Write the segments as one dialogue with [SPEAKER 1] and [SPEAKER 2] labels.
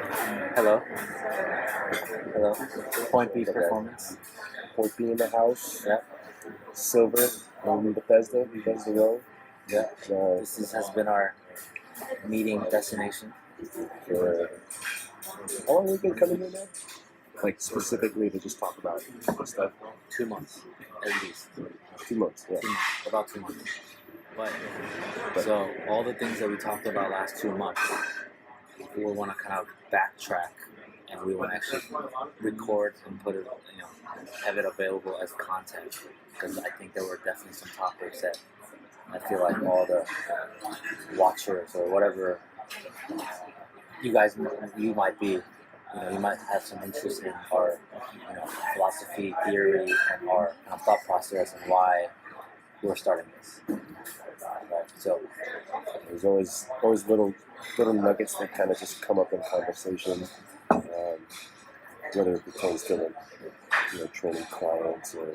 [SPEAKER 1] Hello. Hello. Point B
[SPEAKER 2] Okay.
[SPEAKER 1] Performance.
[SPEAKER 2] Point B in the house.
[SPEAKER 1] Yeah.
[SPEAKER 2] Silver in Bethesda Road.
[SPEAKER 1] Yeah.
[SPEAKER 2] So
[SPEAKER 1] Has been our meeting destination.
[SPEAKER 2] for how long have we been coming here now? Like specifically to just talk about stuff.
[SPEAKER 1] 2 months, at least.
[SPEAKER 2] 2 months. Yeah.
[SPEAKER 1] 2 months. About 2 months. But so all the things that we talked about last 2 months, we want to kind of backtrack, and we want to actually record and put it, have it available as content, because I think there were definitely some topics that I feel like all the watchers or whatever you might be, you might have some interest in our, philosophy, theory, and our kind of thought process and why we're starting this. Right? So
[SPEAKER 2] There's always little nuggets that kind of just come up in conversation, whether it pertains to like training clients or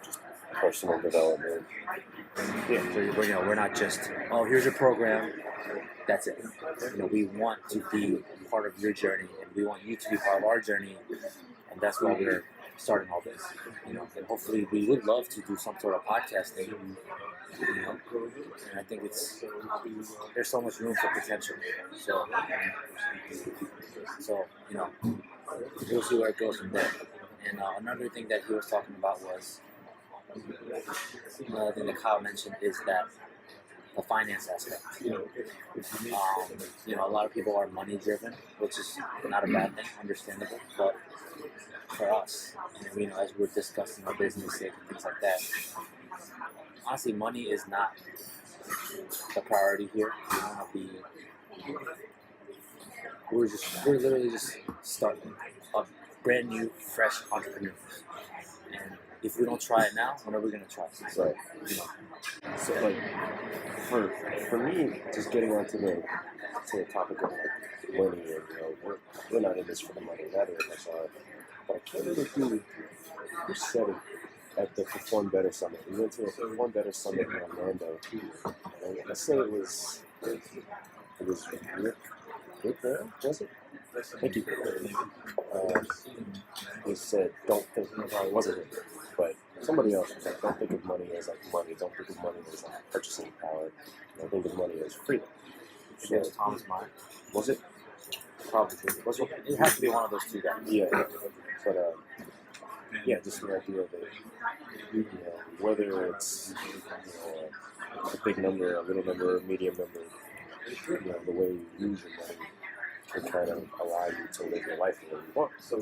[SPEAKER 2] just personal development.
[SPEAKER 1] yeah, so we're not just, oh, here's a program, that's it. We want to be part of your journey, and we want you to be part of our journey, and that's why we're starting all this. And hopefully we would love to do some sort of podcasting. And I think there's so much room for potential. So we'll see where it goes from there. And another thing that he was talking about was, another thing that Kyle mentioned is that the finance aspect. A lot of people are money driven, which is not a bad thing, understandable. But for us, as we're discussing our business and things like that, honestly, money is not the priority here. We're literally just starting a brand new, fresh entrepreneurs. And if we don't try it now, when are we gonna try it?
[SPEAKER 2] Right. So like for me, just getting onto the topic of like money, and we're not in this for the money, neither of us are. But I can't really do who said it at the Perform Better Summit. We went to a Perform Better Summit in Orlando, and I say it was Rick Barron, was it? Thank you. He said, don't think, well, it wasn't him, but somebody else was like, don't think of money as like money, don't think of money as like purchasing power, don't think of money as freedom.
[SPEAKER 1] So, it was Thomas Meyer.
[SPEAKER 2] Was it?
[SPEAKER 1] Probably. It has to be one of those two guys.
[SPEAKER 2] Yeah. But just the idea that, whether it's a big number, a little number, a medium number, the way you use your money can kind of allow you to live your life the way you want. So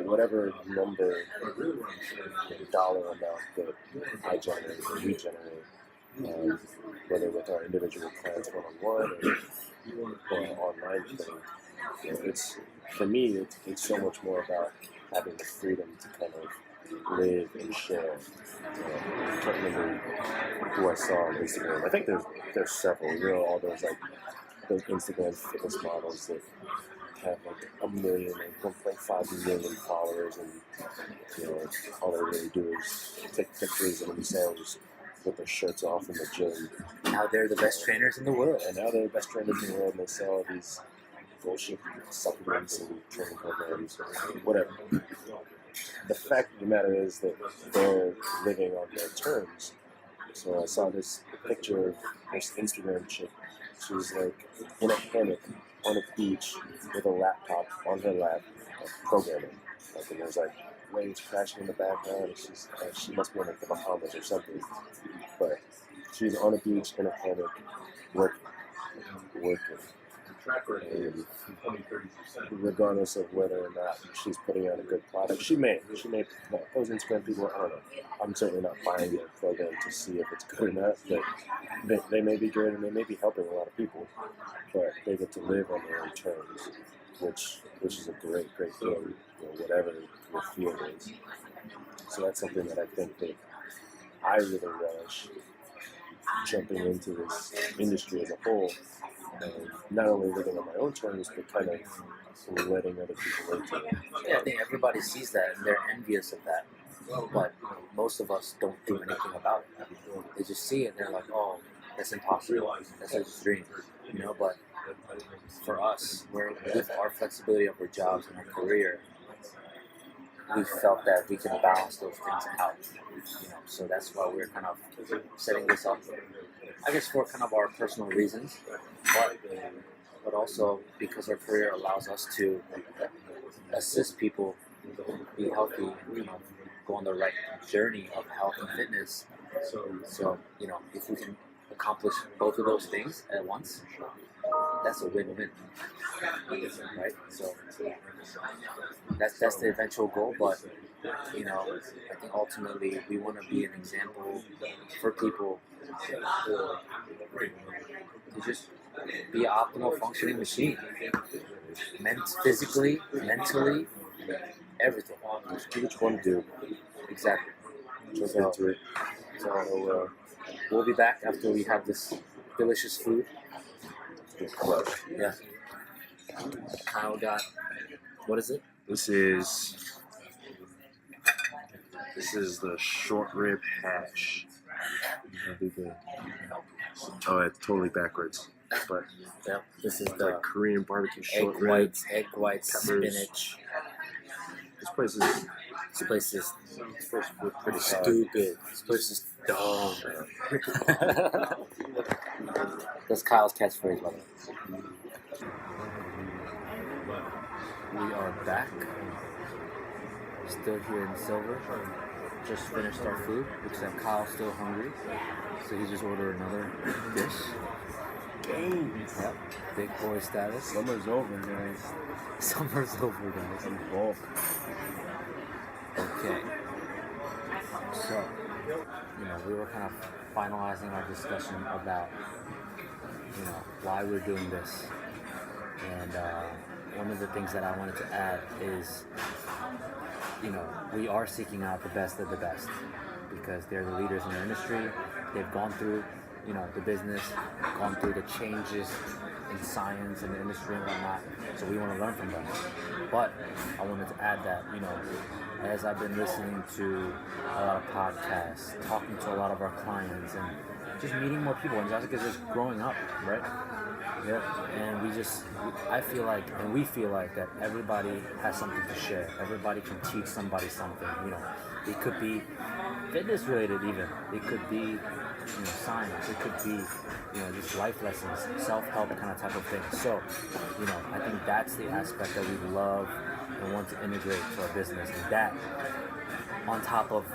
[SPEAKER 2] whatever number, dollar amount that I generate or we generate, whether with our individual clients one-on-one or online thing, it's for me, it's so much more about having the freedom to kind of live and share. I can't remember who I saw on Instagram. I think there's several. All those Instagram fitness models that have like 1 million or 1.5 million followers, and all they really do is take pictures of themselves with their shirts off in the gym.
[SPEAKER 1] Now they're the best trainers in the world.
[SPEAKER 2] And now they're the best trainers in the world, and they sell these bullshit supplements and training programs, whatever. The fact of the matter is that they're living on their terms. So I saw this picture of this Instagram chick. She was like in a hammock on a beach with a laptop on her lap, programming. And there's like waves crashing in the background. And she must be in like the Bahamas or something. But she's on a beach in a hammock working. And regardless of whether or not she's putting out a good product, she may those Instagram people, I don't know. I'm certainly not buying their program to see if it's good or not, but they may be good and they may be helping a lot of people, but they get to live on their own terms, which is a great thing, whatever your field is. So that's something that I think that I really relish jumping into this industry as a whole. And not only living on my own terms, but kind of letting other people into it.
[SPEAKER 1] Yeah, I think everybody sees that and they're envious of that. But most of us don't do anything about it. They just see it and they're like, oh, that's impossible. That's just a dream. But for us, where with our flexibility of our jobs and our career, we felt that we can balance those things out. So that's why we're kind of setting this up. I guess for kind of our personal reasons, but also because our career allows us to assist people be healthy and go on the right journey of health and fitness. So if we can accomplish both of those things at once, that's a win-win, right? So that's the eventual goal, but I think ultimately we want to be an example for people to just be an optimal functioning machine, physically, mentally, everything.
[SPEAKER 2] Just do what you want to do.
[SPEAKER 1] Exactly.
[SPEAKER 2] Jump into it.
[SPEAKER 1] So we'll be back after we have this delicious food. Yeah. Kyle got, what is it?
[SPEAKER 2] This is the short rib hash. Oh, it's totally backwards. But
[SPEAKER 1] Yep. This is
[SPEAKER 2] it's
[SPEAKER 1] the
[SPEAKER 2] like Korean barbecue short
[SPEAKER 1] egg whites,
[SPEAKER 2] peppers.
[SPEAKER 1] spinach.
[SPEAKER 2] This place is
[SPEAKER 1] Pretty stupid. This place is dumb. That's Kyle's catchphrase, by the way. We are back. Still here in Silver. Just finished our food, except Kyle's still hungry, so he just ordered another dish. Yep, big boy status.
[SPEAKER 2] Summer's over, guys.
[SPEAKER 1] Summer's over, guys.
[SPEAKER 2] I'm full.
[SPEAKER 1] Okay. So, we were kind of finalizing our discussion about, why we're doing this. And one of the things that I wanted to add is, we are seeking out the best of the best because they're the leaders in their industry. They've gone through, the business, gone through the changes in science and the industry and whatnot. So we want to learn from them. But I wanted to add that, as I've been listening to a lot of podcasts, talking to a lot of our clients, and just meeting more people, and Jessica's just growing up, right? Yeah, and I feel like, and we feel like that everybody has something to share. Everybody can teach somebody something. It could be fitness related, even. It could be, science. It could be, just life lessons, self-help kind of type of thing. So, I think that's the aspect that we love and want to integrate to our business. And that, on top of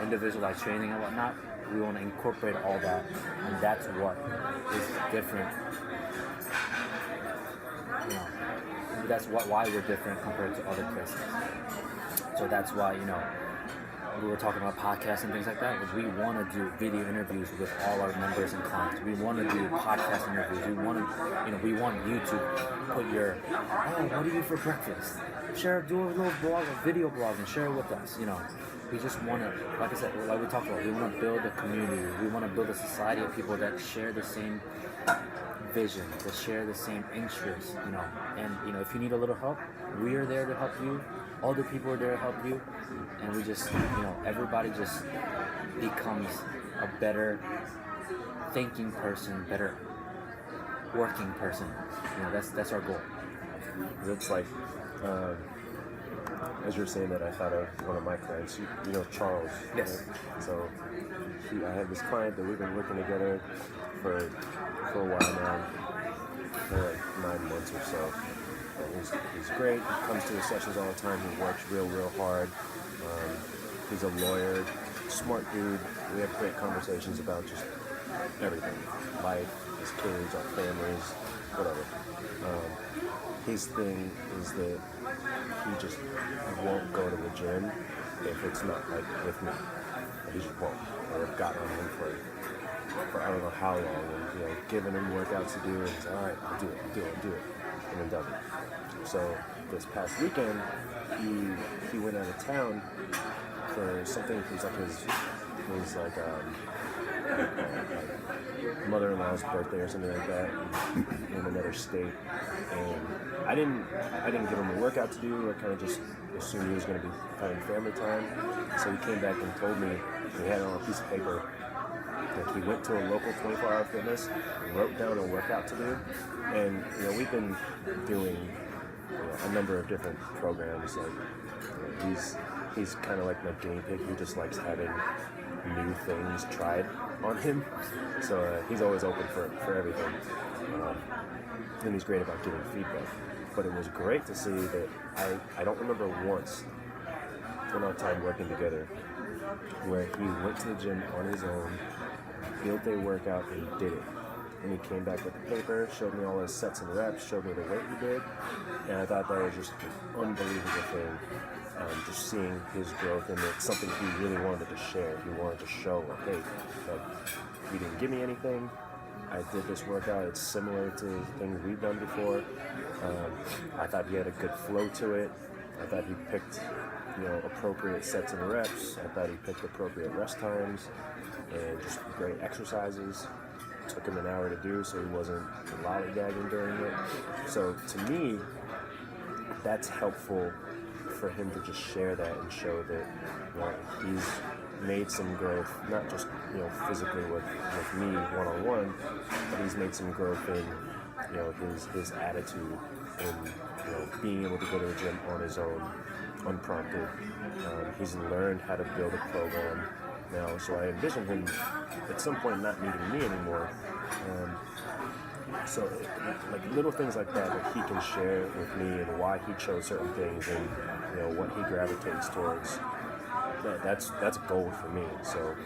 [SPEAKER 1] individualized training and whatnot, we want to incorporate all that, and that's what is different. That's why we're different compared to other places. So that's why, we were talking about podcasts and things like that, because we want to do video interviews with all our members and clients. We want to do podcast interviews. We want you to put your, what do you eat for breakfast? Do a little blog, a video blog, and share it with us. We just want to, like I said, like we talked about, we want to build a community. We want to build a society of people that share the same vision, that share the same interests, and if you need a little help, we are there to help you. Other people are there to help you, and we just, everybody just becomes a better thinking person, better working person. That's our goal.
[SPEAKER 2] It's like, as you're saying that, I thought of one of my clients. You know Charles.
[SPEAKER 1] Yes.
[SPEAKER 2] Right? So I have this client that we've been working together for a while now, for like 9 months or so. And he's great. He comes to the sessions all the time. He works real hard. He's a lawyer, smart dude. We have great conversations about just everything, life, his kids, our families, whatever. His thing is that he just won't go to the gym if it's not like with me. He just won't. I've gotten on him for I don't know how long, and giving him workouts to do, and he's all right, I'll do it, and then doesn't. So this past weekend, he went out of town for something. It was like mother-in-law's birthday or something like that in another state, and I didn't give him a workout to do. I kind of just assumed he was going to be having family time. So he came back and told me, he had it on a piece of paper, Like he went to a local 24-hour fitness, wrote down a workout to do, and we've been doing a number of different programs. Like he's kind of like my guinea pig. He just likes having new things tried on him, so he's always open for everything, and he's great about giving feedback. But it was great to see that I don't remember once in our time working together where he went to the gym on his own, built a workout, and did it. And he came back with the paper, showed me all his sets and reps, showed me the weight he did, and I thought that was just an unbelievable thing. Just seeing his growth, and it's something he really wanted to share. He wanted to show, like, hey, you didn't give me anything. I did this workout. It's similar to things we've done before. I thought he had a good flow to it. I thought he picked, appropriate sets and reps. I thought he picked appropriate rest times and just great exercises. Took him an hour to do, so he wasn't lollygagging during it. So to me, that's helpful for him to just share that and show that he's made some growth, not just physically with me one-on-one, but he's made some growth in his attitude and being able to go to the gym on his own, unprompted. He's learned how to build a program now, so I envision him at some point not needing me anymore. So like little things like that he can share with me, and why he chose certain things, and what he gravitates towards. That's gold for me. So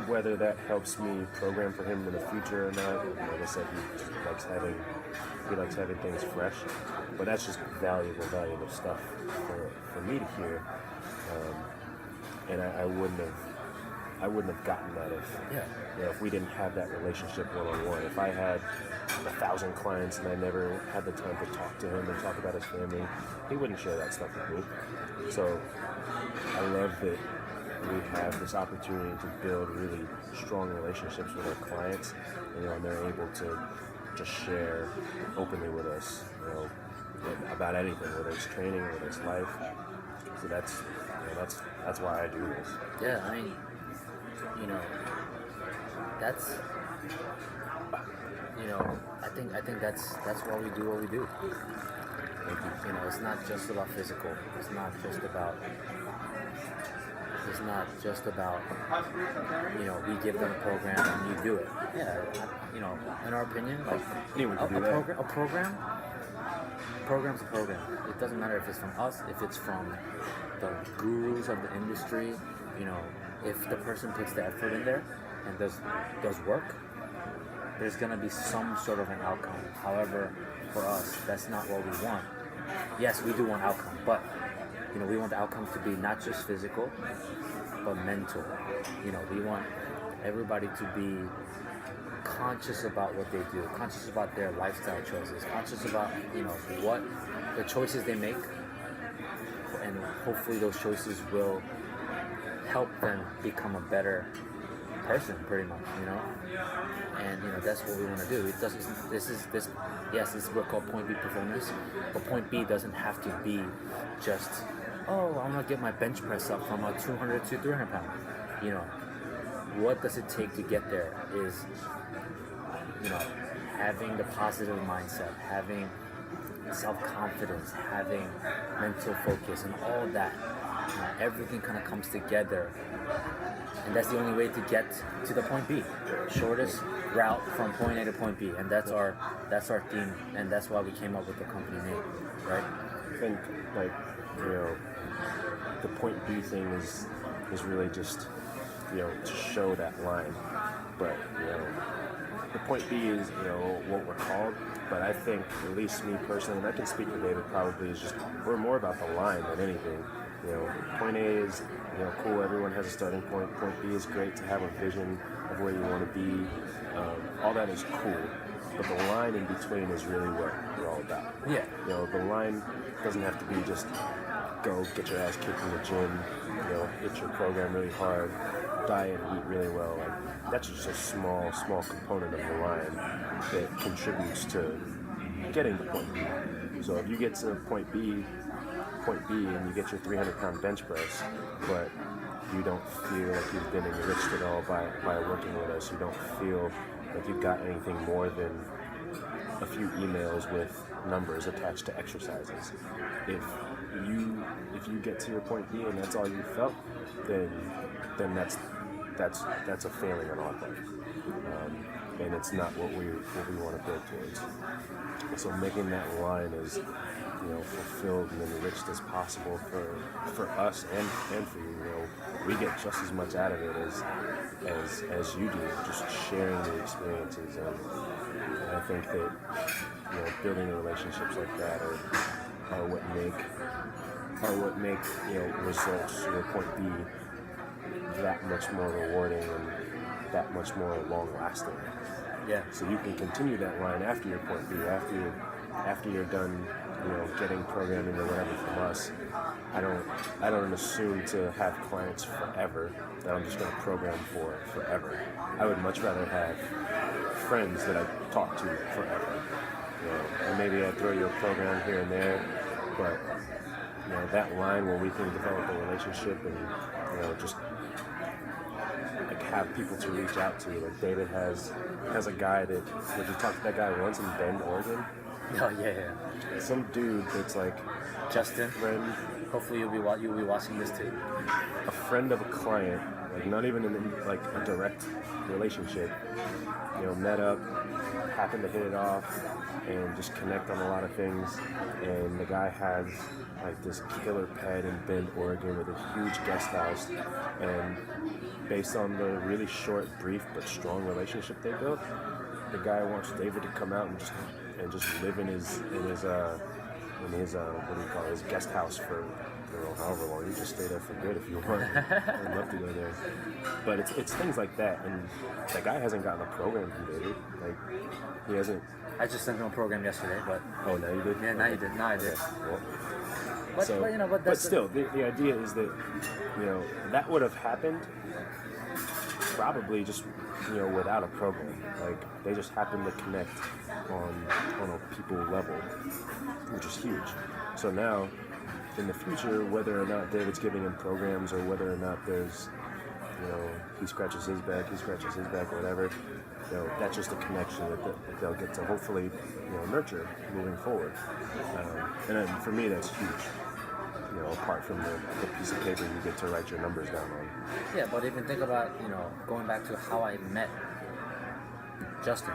[SPEAKER 2] whether that helps me program for him in the future or not, like I said, he likes having things fresh. But that's just valuable stuff for me to hear. And I wouldn't have gotten that if we didn't have that relationship one-on-one. If I had 1,000 clients and I never had the time to talk to him and talk about his family, he wouldn't share that stuff with me. So I love that we have this opportunity to build really strong relationships with our clients, and they're able to just share openly with us, about anything, whether it's training, whether it's life. So that's why I do this.
[SPEAKER 1] Yeah, I mean, that's, I think that's why we do what we do. It's not just about physical. It's not just about we give them a program and you do it. Yeah, in our opinion, like a program's a program. It doesn't matter if it's from us, if it's from the gurus of the industry. If the person puts the effort in there and does work, there's gonna be some sort of an outcome. However, for us, that's not what we want. Yes, we do want outcome, but we want the outcome to be not just physical, but mental. We want everybody to be conscious about what they do, conscious about their lifestyle choices, conscious about what the choices they make, and hopefully those choices will help them become a better person, pretty much, and that's what we want to do. Yes, this is what called Point B performance, but Point B doesn't have to be just, I'm gonna get my bench press up from a 200 to 300 pound. What does it take to get there is, having the positive mindset, having self-confidence, having mental focus, and all of that. Everything kind of comes together, and that's the only way to get to the point B, shortest route from point A to point B, and that's our theme, and that's why we came up with the company name, right?
[SPEAKER 2] I think the point B thing is really just to show that line, but the point B is what we're called. But I think, at least me personally, and I can speak for David probably, is just we're more about the line than anything. Point A is cool. Everyone has a starting point. Point B is great to have a vision of where you want to be. All that is cool, but the line in between is really what we're all about.
[SPEAKER 1] Yeah.
[SPEAKER 2] The line doesn't have to be just go get your ass kicked in the gym. Hit your program really hard, diet, eat really well. Like that's just a small component of the line that contributes to getting to point B. So if you get to point B and you get your 300-pound bench press, but you don't feel like you've been enriched at all by working with us. You don't feel like you've got anything more than a few emails with numbers attached to exercises. If you get to your point B and that's all you felt, then that's a failing on our part, and it's not what we want to build towards. So making that line as fulfilled and enriched as possible for us and for you. We get just as much out of it as you do, just sharing the experiences. And I think that building relationships like that are what make results to your point B that much more rewarding and that much more long lasting.
[SPEAKER 1] Yeah.
[SPEAKER 2] So you can continue that line after your point B, after you're done, getting programming or whatever from us. I don't assume to have clients forever that I'm just going to program for forever. I would much rather have friends that I talk to forever. And maybe I throw you a program here and there, but that line where we can develop a relationship and just like have people to reach out to. Like David has a guy that, did you talk to that guy once in Bend, Oregon?
[SPEAKER 1] Oh yeah.
[SPEAKER 2] Some dude that's like
[SPEAKER 1] Justin.
[SPEAKER 2] Friend.
[SPEAKER 1] Hopefully you'll be watching this too.
[SPEAKER 2] A friend of a client, like not even in like a direct relationship. Met up, happened to hit it off, and just connect on a lot of things. And the guy has like this killer pad in Bend, Oregon, with a huge guest house. And based on the really short, brief but strong relationship they built, the guy wants David to come out and just live in his what do you call it, his guest house for however long. You just stay there for good if you want. I'd love to go there. But it's things like that, and that guy hasn't gotten a program from David. Like he hasn't.
[SPEAKER 1] I just sent him a program yesterday, but
[SPEAKER 2] oh, now you did.
[SPEAKER 1] Yeah, now you did. Now I did.
[SPEAKER 2] Well,
[SPEAKER 1] But
[SPEAKER 2] still, the idea is that that would have happened probably just without a program. Like they just happen to connect on a people level, which is huge. So now, in the future, whether or not David's giving him programs or whether or not there's, he scratches his back, whatever, that's just a connection that they'll get to hopefully, nurture moving forward. And then for me, that's huge. Apart from the piece of paper you get to write your numbers down on.
[SPEAKER 1] Yeah, but even think about, going back to how I met Justin,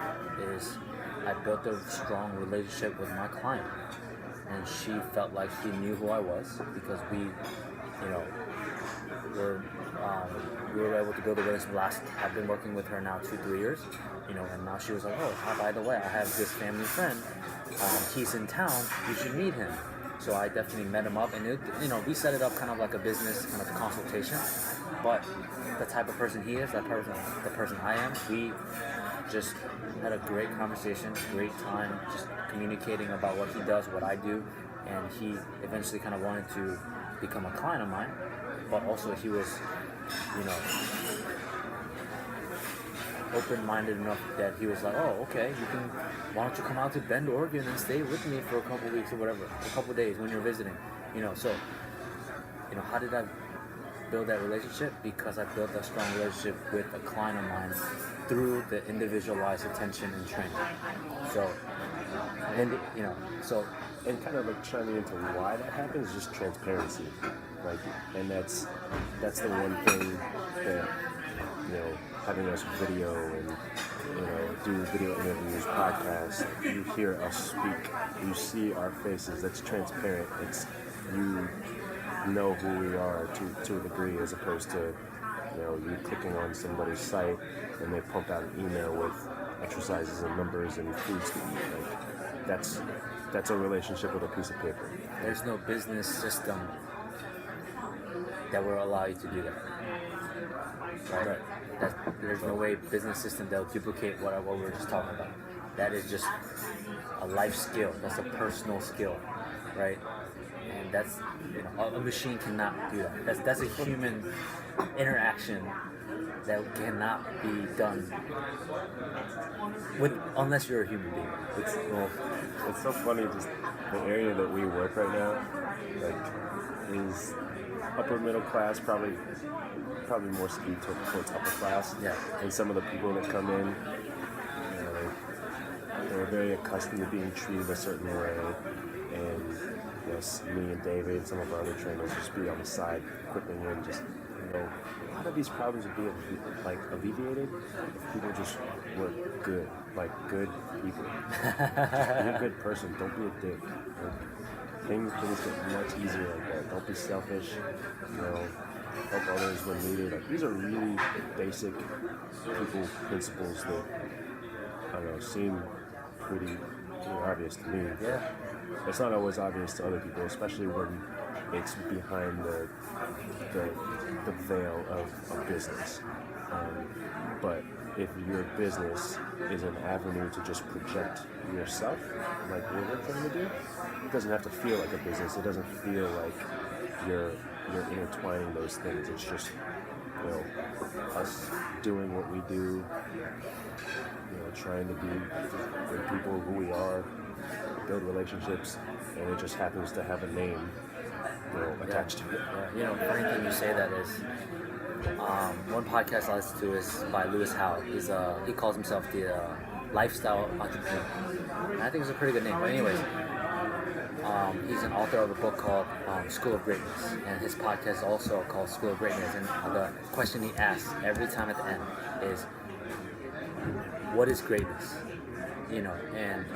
[SPEAKER 1] is I built a strong relationship with my client. And she felt like she knew who I was because we were able to build a relationship. I've been working with her now 2-3 years, and now she was like, oh, by the way, I have this family friend. He's in town. You should meet him. So I definitely met him up, and we set it up kind of like a business kind of consultation. But the type of person he is, the person I am, we just had a great conversation, great time, just communicating about what he does, what I do, and he eventually kind of wanted to become a client of mine, but also he was, open-minded enough that he was like, oh, okay, why don't you come out to Bend, Oregon and stay with me for a couple weeks or whatever, a couple days when you're visiting, so, how did I build that relationship? Because I built a strong relationship with a client of mine through the individualized attention and training. So, and
[SPEAKER 2] and kind of like chiming into why that happens is just transparency, like, and that's the one thing that having us video and do video interviews, podcasts, you hear us speak, you see our faces. That's transparent. It's you know who we are to a degree, as opposed to you clicking on somebody's site and they pump out an email with exercises and numbers and foods to eat. Like that's a relationship with a piece of paper.
[SPEAKER 1] There's no business system that will allow you to do that. Right? There's no way business system that will duplicate what we were just talking about. That is just a life skill. That's a personal skill, right? And that's a machine cannot do that. That's a human interaction that cannot be done unless you're a human being.
[SPEAKER 2] It's so funny. Just the area that we work right now, like, is upper middle class, probably more skewed towards upper class.
[SPEAKER 1] Yeah.
[SPEAKER 2] And some of the people that come in, they're very accustomed to being treated a certain way, and me and David, some of our other trainers, just be on the side, quipping in, just a lot of these problems would be alleviated if people just were good, like good people. Just be a good person. Don't be a dick. Like, things get much easier like that. Don't be selfish. Help others when needed. Like, these are really basic people principles that I don't know seem pretty obvious to me.
[SPEAKER 1] Yeah.
[SPEAKER 2] It's not always obvious to other people, especially when it's behind the veil of a business. But if your business is an avenue to just project yourself, like what we're trying to do, it doesn't have to feel like a business. It doesn't feel like you're intertwining those things. It's just us doing what we do, trying to be good people who we are, build relationships, and it just happens to have a name attached to it.
[SPEAKER 1] Yeah. Funny thing you say that is, one podcast I listen to is by Lewis Howell. He calls himself the lifestyle entrepreneur, and I think it's a pretty good name. But anyways, he's an author of a book called School of Greatness, and his podcast is also called School of Greatness. And the question he asks every time at the end is, "What is greatness?" And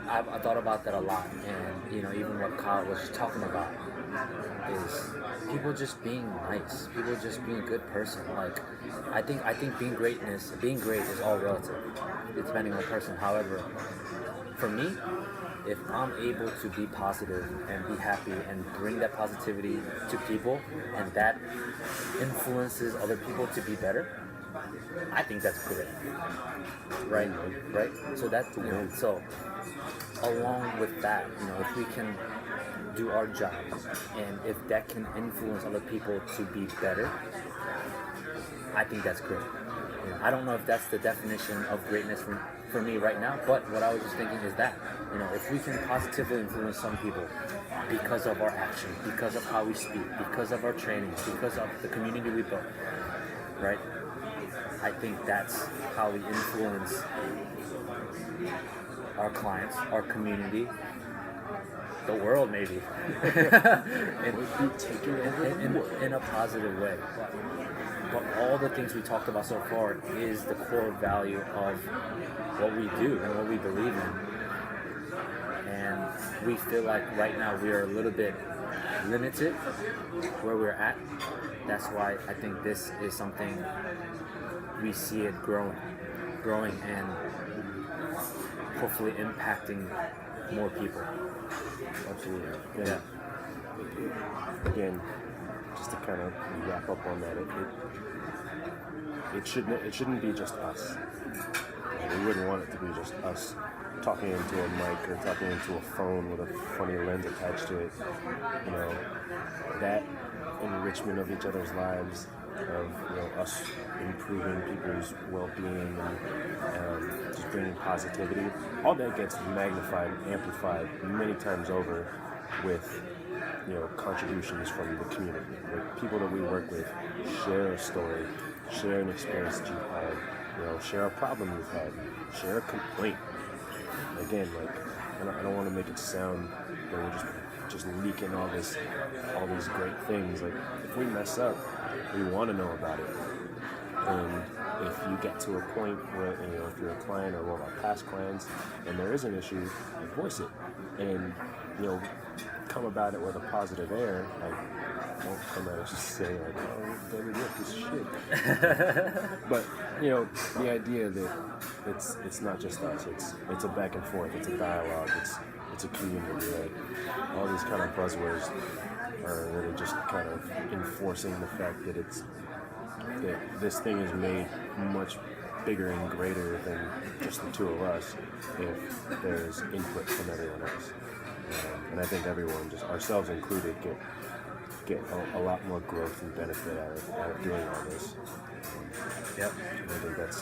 [SPEAKER 1] I thought about that a lot, and even what Kyle was just talking about is people just being nice, people just being a good person. Like, I think being great is all relative. It's depending on the person. However, for me, if I'm able to be positive and be happy and bring that positivity to people, and that influences other people to be better, I think that's great. Right? So that's so. Along with that, if we can do our job, and if that can influence other people to be better, I think that's great. I don't know if that's the definition of greatness for me right now, but what I was just thinking is that, if we can positively influence some people because of our action, because of how we speak, because of our training, because of the community we built, right? I think that's how we influence our clients, our community, the world, maybe, in a positive way. But all the things we talked about so far is the core value of what we do and what we believe in. And we feel like right now we are a little bit limited where we're at. That's why I think this is something we see it growing and hopefully impacting more people.
[SPEAKER 2] Absolutely.
[SPEAKER 1] Yeah.
[SPEAKER 2] Again, just to kind of wrap up on that, it shouldn't be just us. We wouldn't want it to be just us talking into a mic or talking into a phone with a funny lens attached to it. That enrichment of each other's lives, of us improving people's well-being and just bringing positivity, all that gets magnified and amplified many times over with contributions from the community. Like, people that we work with share a story, share an experience that you've had, share a problem you've had, share a complaint. Again, I don't want to make it sound that we're just leaking all these great things. Like, if we mess up, we want to know about it. And if you get to a point where, if you're a client or one of our past clients, and there is an issue, voice it. And, come about it with a positive air. Like, don't come out and just say, like, "Oh, David, you're a piece of shit." But, the idea that it's not just us. It's a back and forth. It's a dialogue. It's a community. Right? All these kind of buzzwords are really just kind of enforcing the fact that that this thing is made much bigger and greater than just the two of us if there's input from everyone else. And I think everyone, just ourselves included, get a lot more growth and benefit out of doing all this.
[SPEAKER 1] Yep.
[SPEAKER 2] I think that's